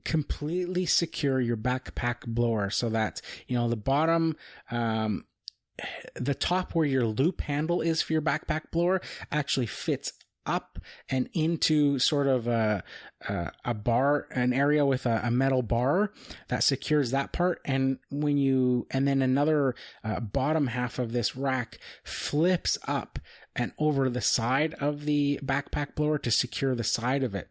completely secure your backpack blower so that the bottom, the top where your loop handle is for your backpack blower actually fits up and into sort of a bar, an area with a metal bar that secures that part. And then another bottom half of this rack flips up and over the side of the backpack blower to secure the side of it,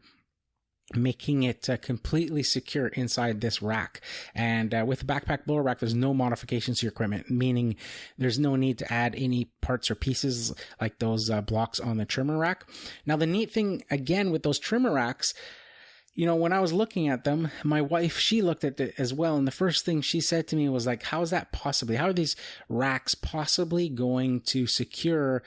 making it completely secure inside this rack. And with the backpack blower rack, there's no modifications to your equipment, meaning there's no need to add any parts or pieces like those blocks on the trimmer rack. Now, the neat thing, again, with those trimmer racks, when I was looking at them, my wife, she looked at it as well. And the first thing she said to me was like, how is that possibly? How are these racks possibly going to secure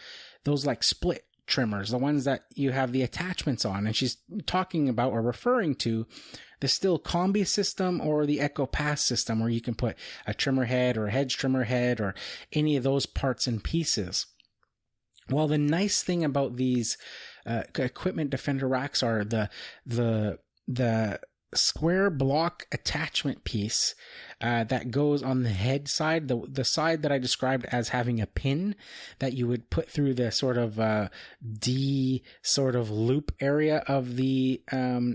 those like split trimmers, the ones that you have the attachments on? And she's talking about or referring to the Stihl Combi system or the EcoPass system, where you can put a trimmer head or a hedge trimmer head or any of those parts and pieces. Well, the nice thing about these Equipment Defender racks are the square block attachment piece that goes on the head side, the side that I described as having a pin that you would put through the sort of D sort of loop area of the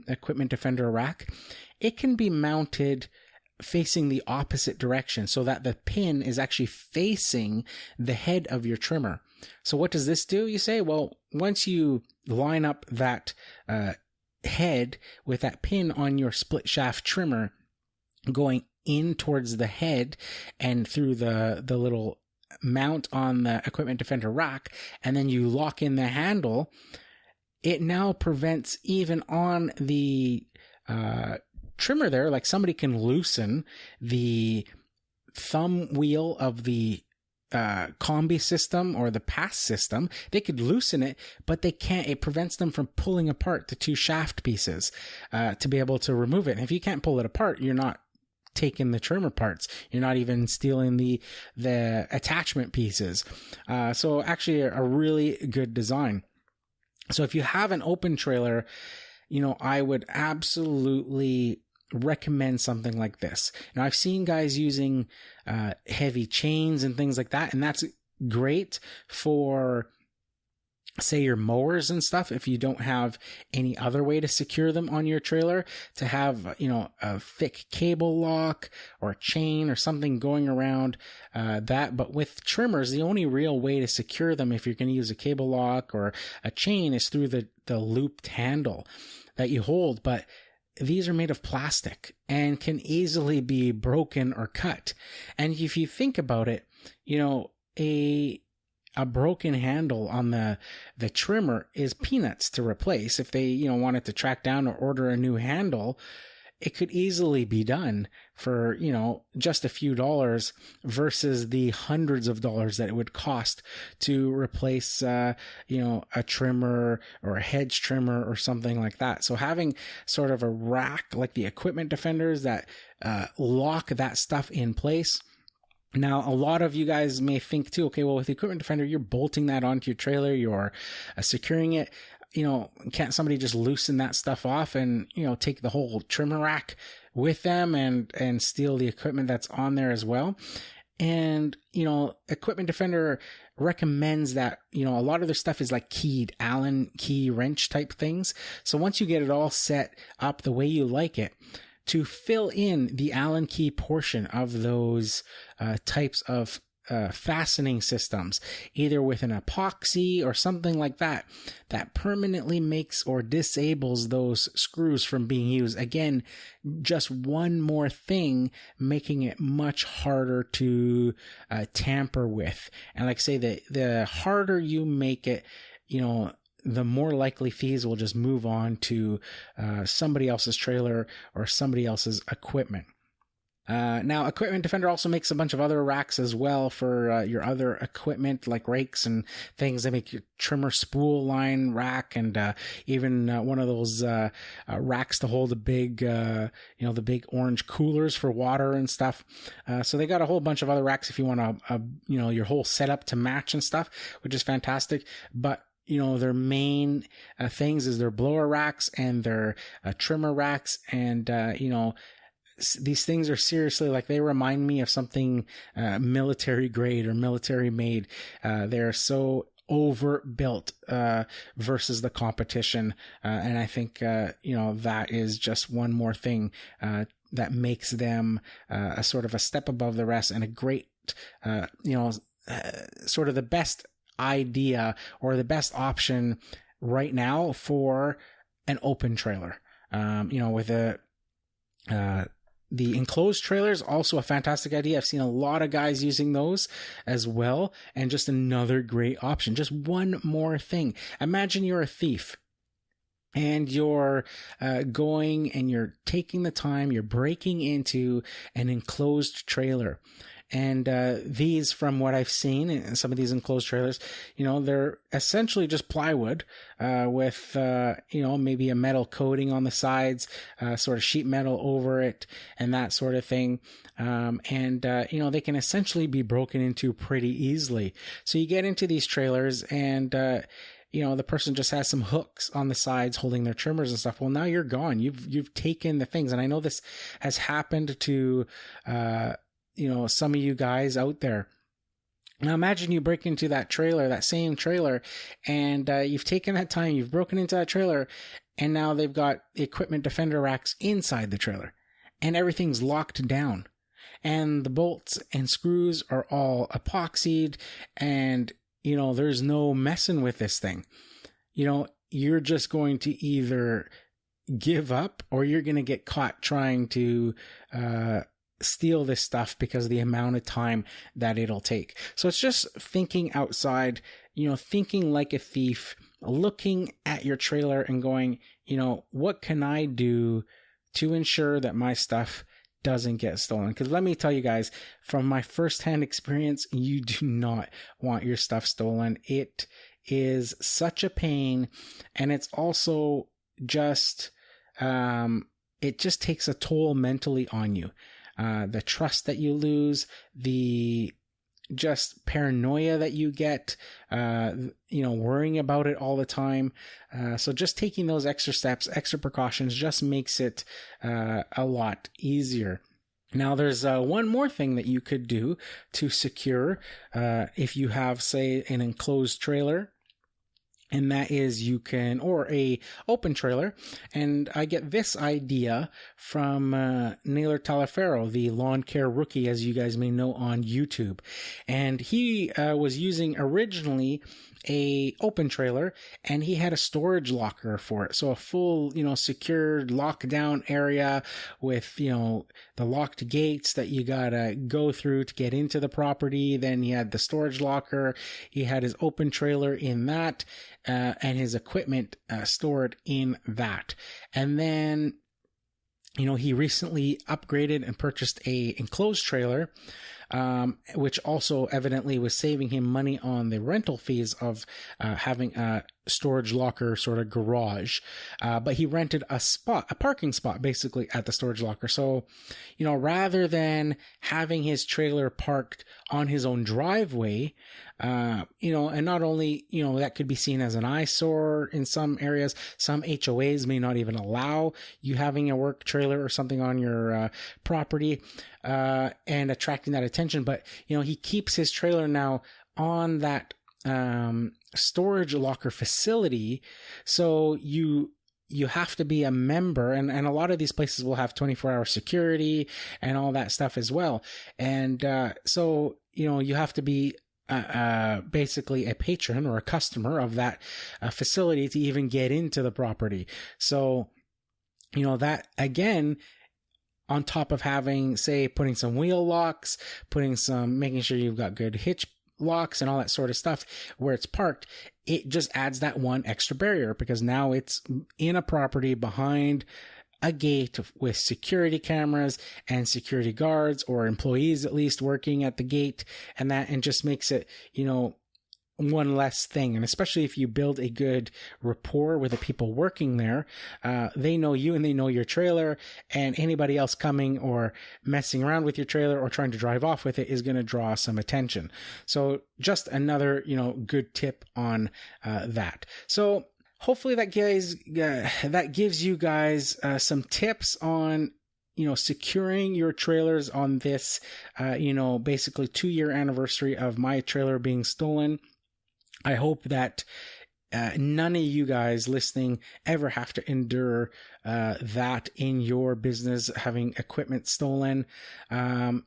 Equipment Defender rack. It can be mounted facing the opposite direction so that the pin is actually facing the head of your trimmer. So what does this do, you say? Well, once you line up that head with that pin on your split shaft trimmer going in towards the head and through the little mount on the Equipment Defender rack, and then you lock in the handle, it now prevents even on the trimmer there, like somebody can loosen the thumb wheel of the combi system or the pass system. They could loosen it, but they can't. It prevents them from pulling apart the 2 shaft pieces to be able to remove it. And if you can't pull it apart, you're not taking the trimmer parts. You're not even stealing the attachment pieces. So actually a really good design. So if you have an open trailer, I would absolutely recommend something like this. Now, I've seen guys using heavy chains and things like that, and that's great for, say, your mowers and stuff. If you don't have any other way to secure them on your trailer, to have, a thick cable lock or a chain or something going around that. But with trimmers, the only real way to secure them, if you're going to use a cable lock or a chain, is through the looped handle that you hold. But these are made of plastic and can easily be broken or cut. And if you think about it, a broken handle on the trimmer is peanuts to replace. If they, wanted to track down or order a new handle, it could easily be done for, just a few dollars versus the hundreds of dollars that it would cost to replace, a trimmer or a hedge trimmer or something like that. So having sort of a rack like the Equipment Defenders that lock that stuff in place. Now, a lot of you guys may think too, okay, well, with the Equipment Defender, you're bolting that onto your trailer, you're securing it. Can't somebody just loosen that stuff off and, take the whole trimmer rack with them and steal the equipment that's on there as well? And, Equipment Defender recommends that, a lot of their stuff is like keyed Allen key wrench type things. So once you get it all set up the way you like it, to fill in the Allen key portion of those types of fastening systems, either with an epoxy or something like that, that permanently makes or disables those screws from being used. Again, just one more thing making it much harder to tamper with. And like I say, the harder you make it, the more likely thieves will just move on to somebody else's trailer or somebody else's equipment. Now, Equipment Defender also makes a bunch of other racks as well for your other equipment, like rakes and things. They make your trimmer spool line rack, and even one of those racks to hold the big orange coolers for water and stuff. So they got a whole bunch of other racks if you want your whole setup to match and stuff, which is fantastic. But their main things is their blower racks and their trimmer racks. And, these things are seriously, like, they remind me of something military grade or military made. They're so overbuilt versus the competition. And I think, that is just one more thing that makes them a sort of a step above the rest, and a great, sort of the best idea or the best option right now for an open trailer. With the enclosed trailers, also a fantastic idea. I've seen a lot of guys using those as well, and just another great option. Just one more thing. Imagine you're a thief and you're going and you're taking the time, you're breaking into an enclosed trailer. And these, from what I've seen in some of these enclosed trailers, they're essentially just plywood with, maybe a metal coating on the sides, sort of sheet metal over it, and that sort of thing. They can essentially be broken into pretty easily. So you get into these trailers and, the person just has some hooks on the sides holding their trimmers and stuff. Well, now you're gone. You've taken the things. And I know this has happened to, some of you guys out there. Now imagine you break into that same trailer, and you've taken that time, you've broken into that trailer, and now they've got the Equipment Defender racks inside the trailer, and everything's locked down, and the bolts and screws are all epoxied, and, there's no messing with this thing. You're just going to either give up, or you're going to get caught trying to, steal this stuff because of the amount of time that it'll take. So it's just thinking outside, thinking like a thief, looking at your trailer and going, what can I do to ensure that my stuff doesn't get stolen? Because let me tell you guys, from my firsthand experience, you do not want your stuff stolen. It is such a pain, and it's also just, it just takes a toll mentally on you. the trust that you lose, the just paranoia that you get, worrying about it all the time. So just taking those extra steps, extra precautions just makes it a lot easier. Now, there's one more thing that you could do to secure if you have, say, an enclosed trailer. And that is or a open trailer. And I get this idea from Naylor Taliaferro, the lawn care rookie, as you guys may know, on YouTube. And he was using originally a open trailer, and he had a storage locker for it. So a full, secured lockdown area with, the locked gates that you gotta go through to get into the property. Then he had the storage locker. He had his open trailer in that, and his equipment stored in that. And then, he recently upgraded and purchased a enclosed trailer, which also evidently was saving him money on the rental fees of having a storage locker sort of garage. But he rented a parking spot basically at the storage locker. So, rather than having his trailer parked on his own driveway, and not only, that could be seen as an eyesore in some areas. Some HOAs may not even allow you having a work trailer or something on your property, and attracting that attention. But, he keeps his trailer now on that storage locker facility. So you have to be a member, and a lot of these places will have 24-hour security and all that stuff as well. And so, you have to be basically a patron or a customer of that facility to even get into the property. So, that again, on top of having, say, putting some wheel locks, making sure you've got good hitch locks and all that sort of stuff where it's parked, it just adds that one extra barrier, because now it's in a property behind a gate with security cameras and security guards, or employees at least, working at the gate, and just makes it, one less thing. And especially if you build a good rapport with the people working there, they know you and they know your trailer, and anybody else coming or messing around with your trailer or trying to drive off with it is going to draw some attention. So just another, good tip on that. So hopefully that gives you guys some tips on, securing your trailers on this, basically 2-year anniversary of my trailer being stolen. I hope that none of you guys listening ever have to endure that in your business, having equipment stolen. And,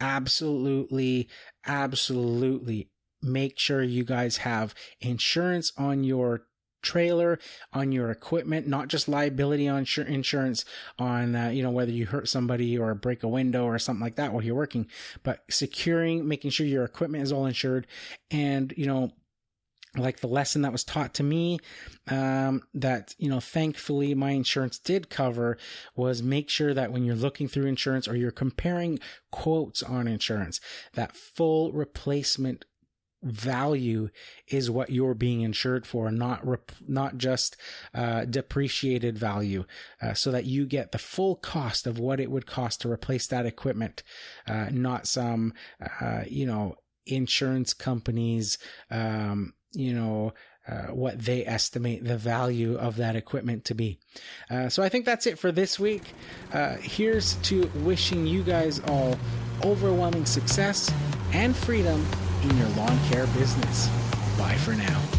absolutely make sure you guys have insurance on your trailer, on your equipment, not just liability on insurance on, whether you hurt somebody or break a window or something like that while you're working, but making sure your equipment is all insured. And, like the lesson that was taught to me, that, thankfully my insurance did cover, was make sure that when you're looking through insurance or you're comparing quotes on insurance, that full replacement value is what you're being insured for, not just depreciated value, so that you get the full cost of what it would cost to replace that equipment, not some insurance companies what they estimate the value of that equipment to be. So I think that's it for this week. Here's to wishing you guys all overwhelming success and freedom in your lawn care business. Bye for now.